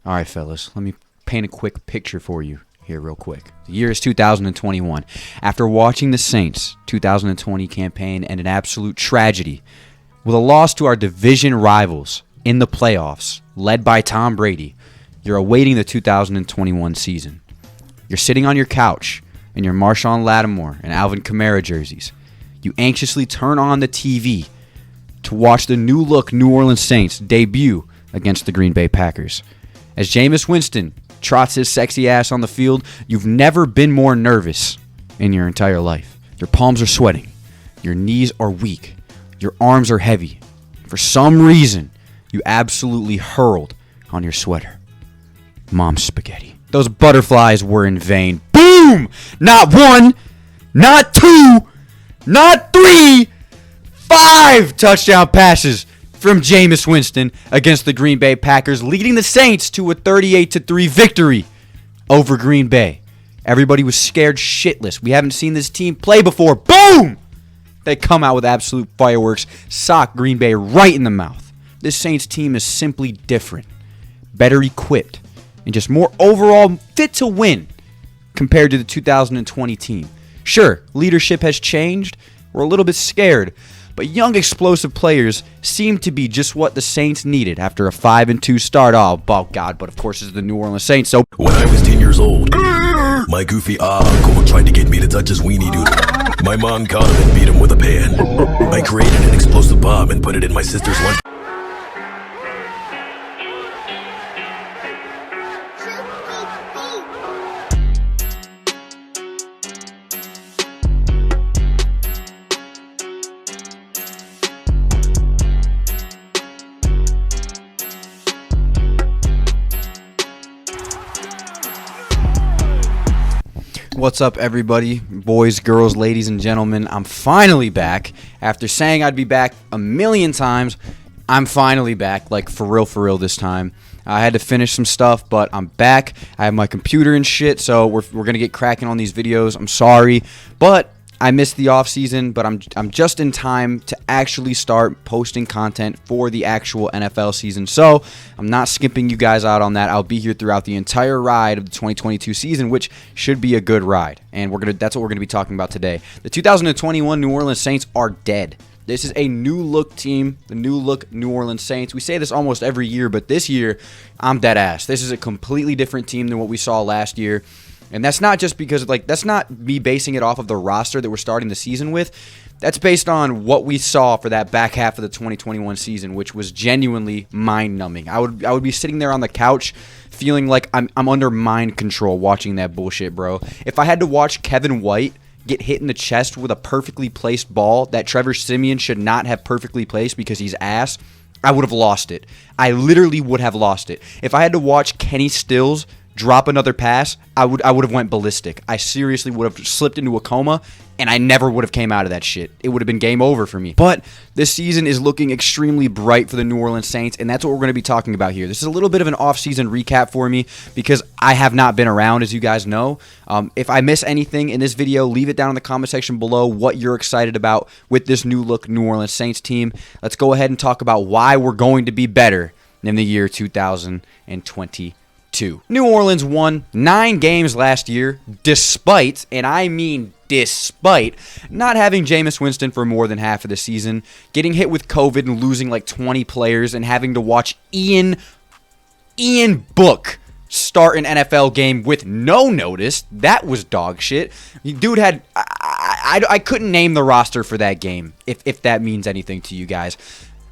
All right, fellas, let me paint a quick picture for you here real quick. The year is 2021. After watching the Saints' 2020 campaign and an absolute tragedy, with a loss to our division rivals in the playoffs, led by Tom Brady, you're awaiting the 2021 season. You're sitting on your couch in your Marshawn Lattimore and Alvin Kamara jerseys. You anxiously turn on the TV to watch the new-look New Orleans Saints debut against the Green Bay Packers. As Jameis Winston trots his sexy ass on the field, you've never been more nervous in your entire life. Your palms are sweating. Your knees are weak. Your arms are heavy. For some reason, you absolutely hurled on your sweater. Mom's spaghetti. Those butterflies were in vain. Boom! Not one, not two, not three, 5 touchdown passes from Jameis Winston against the Green Bay Packers, leading the Saints to a 38-3 victory over Green Bay. Everybody was scared shitless. We haven't seen this team play before. Boom! They come out with absolute fireworks, sock Green Bay right in the mouth. This Saints team is simply different, better equipped, and just more overall fit to win compared to the 2020 team. Sure, leadership has changed. We're a little bit scared. But young, explosive players seem to be just what the Saints needed after a 5-2 start. Oh, God, but of course it's the New Orleans Saints, so... When I was 10 years old, my goofy uncle tried to get me to touch his weenie doodle. My mom caught him and beat him with a pan. I created an explosive bomb and put it in my sister's lunch. What's up, everybody? Boys, girls, ladies, and gentlemen. I'm finally back. After saying I'd be back a million times, I'm finally back, like for real this time. I had to finish some stuff, but I'm back. I have my computer and shit, so we're going to get cracking on these videos. I'm sorry, but I missed the offseason, but I'm just in time to actually start posting content for the actual NFL season. So I'm not skipping you guys out on that. I'll be here throughout the entire ride of the 2022 season, which should be a good ride. And that's what we're going to be talking about today. The 2021 New Orleans Saints are dead. This is a new look team, the new look New Orleans Saints. We say this almost every year, but this year, I'm dead ass. This is a completely different team than what we saw last year. And that's not just because, that's not me basing it off of the roster that we're starting the season with. That's based on what we saw for that back half of the 2021 season, which was genuinely mind-numbing. I would be sitting there on the couch feeling like I'm under mind control watching that bullshit, bro. If I had to watch Kevin White get hit in the chest with a perfectly placed ball that Trevor Siemian should not have perfectly placed because he's ass, I would have lost it. I literally would have lost it. If I had to watch Kenny Stills drop another pass, I would have went ballistic. I seriously would have slipped into a coma, and I never would have came out of that shit. It would have been game over for me. But this season is looking extremely bright for the New Orleans Saints, and that's what we're going to be talking about here. This is a little bit of an off-season recap for me because I have not been around, as you guys know. If I miss anything in this video, leave it down in the comment section below what you're excited about with this new look New Orleans Saints team. Let's go ahead and talk about why we're going to be better in the year 2022. New Orleans won 9 games last year despite, and I mean despite, not having Jameis Winston for more than half of the season, getting hit with COVID and losing like 20 players, and having to watch Ian Book start an NFL game with no notice. That was dog shit. Dude had, I couldn't name the roster for that game, if that means anything to you guys.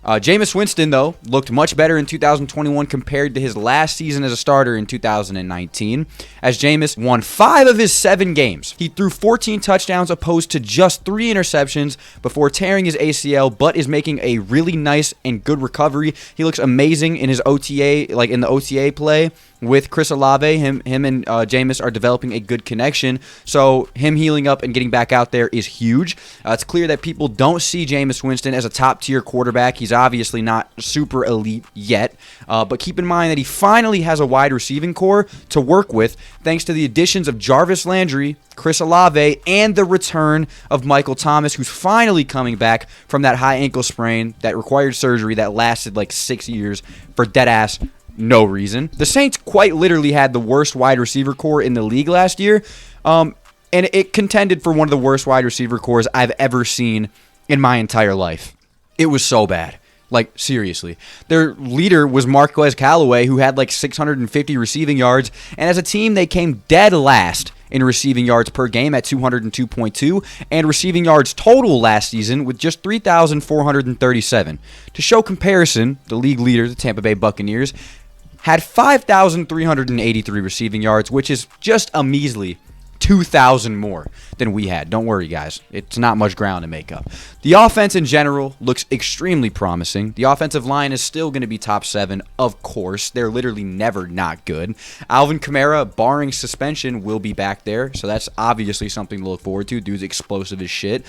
Jameis Winston, though, looked much better in 2021 compared to his last season as a starter in 2019, as Jameis won 5 of his 7 games. He threw 14 touchdowns opposed to just 3 interceptions before tearing his ACL, but is making a really nice and good recovery. He looks amazing in his OTA, like in the OTA play with Chris Olave. Him and Jameis are developing a good connection, so him healing up and getting back out there is huge. It's clear that people don't see Jameis Winston as a top-tier quarterback. He's obviously not super elite yet, but keep in mind that he finally has a wide receiving core to work with thanks to the additions of Jarvis Landry, Chris Olave, and the return of Michael Thomas, who's finally coming back from that high ankle sprain that required surgery that lasted like 6 years for deadass no reason. The Saints quite literally had the worst wide receiver core in the league last year, and it contended for one of the worst wide receiver cores I've ever seen in my entire life. It was so bad. Like, seriously. Their leader was Marquez Callaway, who had like 650 receiving yards, and as a team, they came dead last in receiving yards per game at 202.2, and receiving yards total last season with just 3,437. To show comparison, the league leader, the Tampa Bay Buccaneers, had 5,383 receiving yards, which is just a measly 2,000 more than we had. Don't worry, guys. It's not much ground to make up. The offense in general looks extremely promising. The offensive line is still going to be top 7, of course. They're literally never not good. Alvin Kamara, barring suspension, will be back there, so that's obviously something to look forward to. Dude's explosive as shit.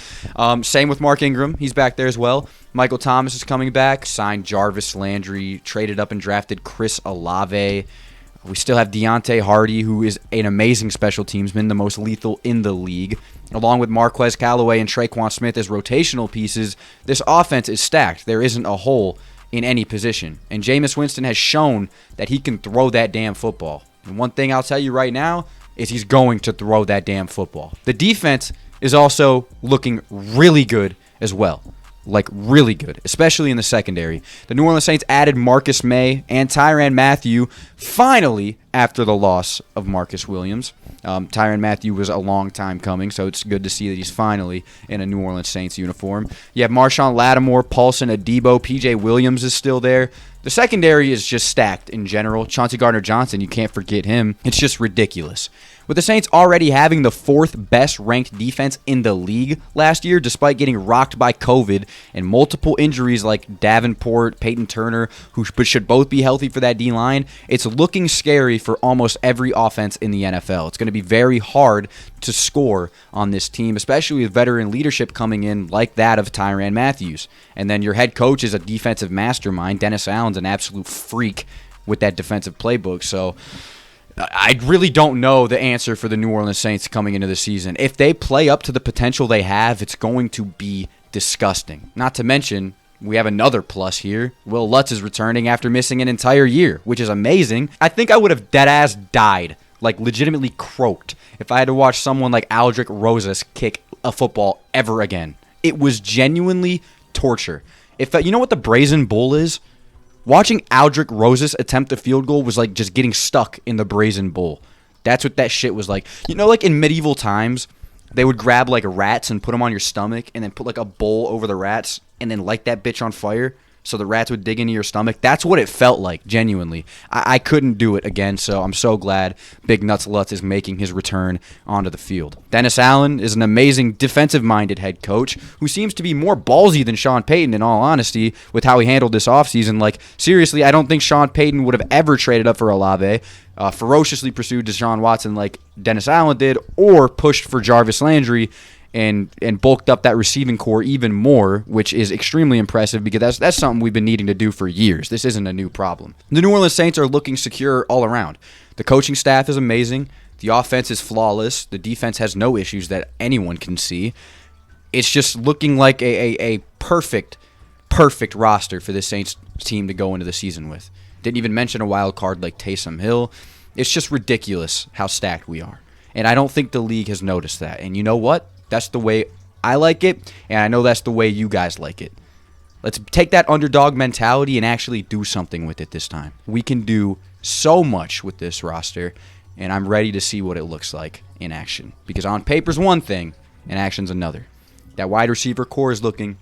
Same with Mark Ingram. He's back there as well. Michael Thomas is coming back. Signed Jarvis Landry. Traded up and drafted Chris Olave. We still have Deontay Hardy, who is an amazing special teamsman, the most lethal in the league. Along with Marquez Callaway and Traquan Smith as rotational pieces, this offense is stacked. There isn't a hole in any position. And Jameis Winston has shown that he can throw that damn football. And one thing I'll tell you right now is he's going to throw that damn football. The defense is also looking really good as well. Like, really good, especially in the secondary. The New Orleans Saints added Marcus May and Tyrann Mathieu finally after the loss of Marcus Williams. Tyrann Mathieu was a long time coming, so it's good to see that he's finally in a New Orleans Saints uniform. You have Marshawn Lattimore, Paulson Adebo, P.J. Williams is still there. The secondary is just stacked in general. Chauncey Gardner-Johnson, you can't forget him. It's just ridiculous. With the Saints already having the 4th best ranked defense in the league last year, despite getting rocked by COVID and multiple injuries like Davenport, Peyton Turner, who should both be healthy for that D-line, it's looking scary for almost every offense in the NFL. It's going to be very hard to score on this team, especially with veteran leadership coming in like that of Tyrann Mathieu. And then your head coach is a defensive mastermind. Dennis Allen's an absolute freak with that defensive playbook, so I really don't know the answer for the New Orleans Saints coming into the season. If they play up to the potential they have, it's going to be disgusting. Not to mention, we have another plus here. Will Lutz is returning after missing an entire year, which is amazing. I think I would have deadass died, like legitimately croaked, if I had to watch someone like Aldrick Rosas kick a football ever again. It was genuinely torture. If you know what the Brazen Bull is? Watching Aldrick Rosas attempt a field goal was like just getting stuck in the Brazen Bull. That's what that shit was like. You know, like in medieval times, they would grab like rats and put them on your stomach and then put like a bowl over the rats and then light that bitch on fire so the rats would dig into your stomach. That's what it felt like, genuinely. I couldn't do it again, so I'm so glad Big Nuts Lutz is making his return onto the field. Dennis Allen is an amazing defensive-minded head coach who seems to be more ballsy than Sean Payton, in all honesty, with how he handled this offseason. Like, seriously, I don't think Sean Payton would have ever traded up for Olave, ferociously pursued Deshaun Watson like Dennis Allen did, or pushed for Jarvis Landry and bulked up that receiving core even more, which is extremely impressive because that's something we've been needing to do for years. This isn't a new problem. The New Orleans Saints are looking secure all around. The coaching staff is amazing. The offense is flawless. The defense has no issues that anyone can see. It's just looking like a perfect roster for this Saints team to go into the season with. Didn't even mention a wild card like Taysom Hill. It's just ridiculous how stacked we are. And I don't think the league has noticed that. And you know what? That's the way I like it, and I know that's the way you guys like it. Let's take that underdog mentality and actually do something with it this time. We can do so much with this roster, and I'm ready to see what it looks like in action. Because on paper's one thing, and action's another. That wide receiver core is looking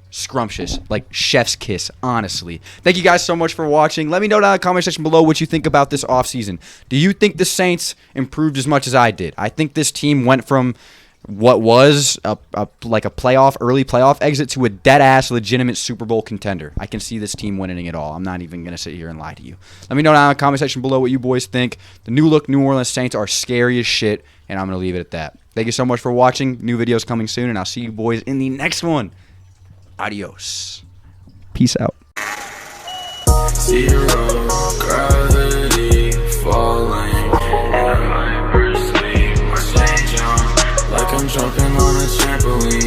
scrumptious, like chef's kiss, honestly. Thank you guys so much for watching. Let me know down in the comment section below what you think about this offseason. Do you think the Saints improved as much as I did? I think this team went from what was like a early playoff exit to a dead-ass legitimate Super Bowl contender. I can see this team winning it all. I'm not even going to sit here and lie to you. Let me know down in the comment section below what you boys think. The new look New Orleans Saints are scary as shit, and I'm going to leave it at that. Thank you so much for watching. New videos coming soon, and I'll see you boys in the next one. Adios. Peace out. Zero gravity falling. Like I'm jumping on a trampoline.